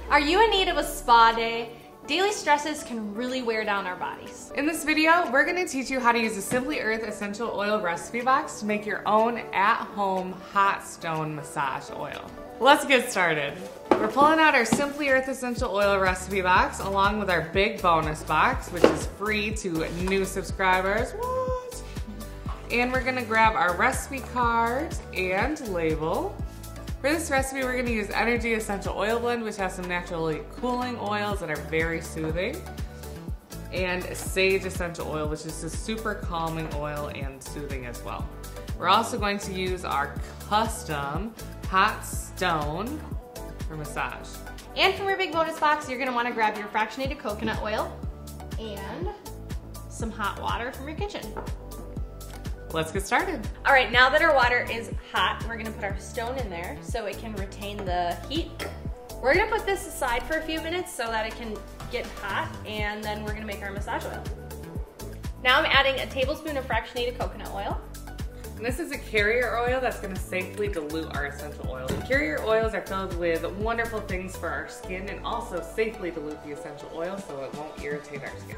Are you in need of a spa day? Daily stresses can really wear down our bodies. In this video, we're gonna teach you how to use the Simply Earth Essential Oil Recipe Box to make your own at-home hot stone massage oil. Let's get started. We're pulling out our Simply Earth Essential Oil Recipe Box along with our big bonus box, which is free to new subscribers. What? And we're gonna grab our recipe card and label. For this recipe, we're gonna use Energy Essential Oil Blend, which has some naturally cooling oils that are very soothing, and Sage Essential Oil, which is a super calming oil and soothing as well. We're also going to use our custom hot stone for massage. And from your big bonus box, you're gonna wanna grab your fractionated coconut oil and some hot water from your kitchen. Let's get started. All right, now that our water is hot, we're gonna put our stone in there so it can retain the heat. We're gonna put this aside for a few minutes so that it can get hot, and then we're gonna make our massage oil. Now I'm adding a tablespoon of fractionated coconut oil. And this is a carrier oil that's gonna safely dilute our essential oils. And carrier oils are filled with wonderful things for our skin and also safely dilute the essential oil so it won't irritate our skin.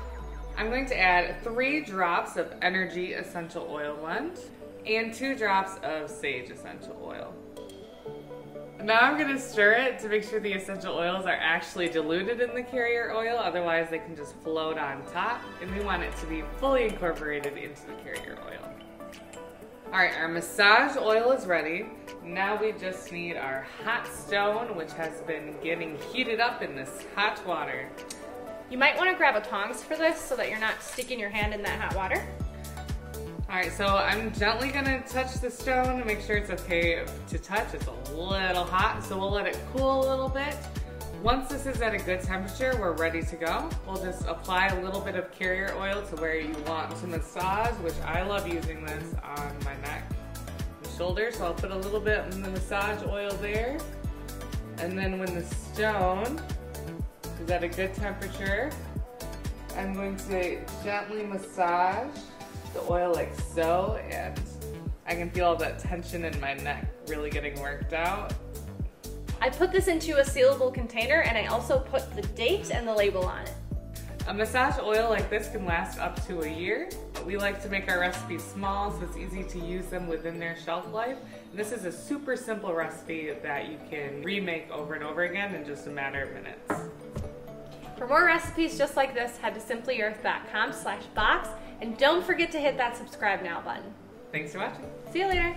I'm going to add 3 drops of Energy Essential Oil Blend and 2 drops of Sage Essential Oil. Now I'm going to stir it to make sure the essential oils are actually diluted in the carrier oil, otherwise they can just float on top, and we want it to be fully incorporated into the carrier oil. Alright, our massage oil is ready. Now we just need our hot stone, which has been getting heated up in this hot water. You might want to grab a tongs for this so that you're not sticking your hand in that hot water. Alright, so I'm gently going to touch the stone to make sure it's okay to touch. It's a little hot, so we'll let it cool a little bit. Once this is at a good temperature, we're ready to go. We'll just apply a little bit of carrier oil to where you want to massage, which I love using this on my neck and shoulders. So I'll put a little bit in the massage oil there. And then when the stone is at a good temperature, I'm going to gently massage the oil like so, and I can feel all that tension in my neck really getting worked out. I put this into a sealable container, and I also put the date and the label on it. A massage oil like this can last up to a year. We like to make our recipes small so it's easy to use them within their shelf life. And this is a super simple recipe that you can remake over and over again in just a matter of minutes. For more recipes just like this, head to simplyearth.com/box, and don't forget to hit that subscribe now button. Thanks for watching. See you later.